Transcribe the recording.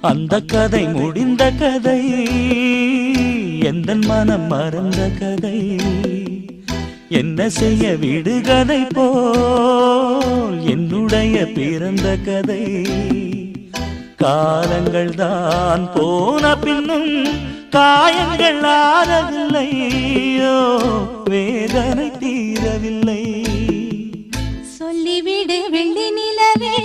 அந்த கதை முடிந்த கதை, எந்தன் மனம் மறந்த கதை. என்ன செய்ய விடுகதை போல் என்னுடைய பிறந்த கதை. காலங்கள் தான் போன பின்னும் காயங்கள் ஆறவில்லை, வேதனை தீரவில்லை. சொல்லிவிடு வெள்ளி நிலவே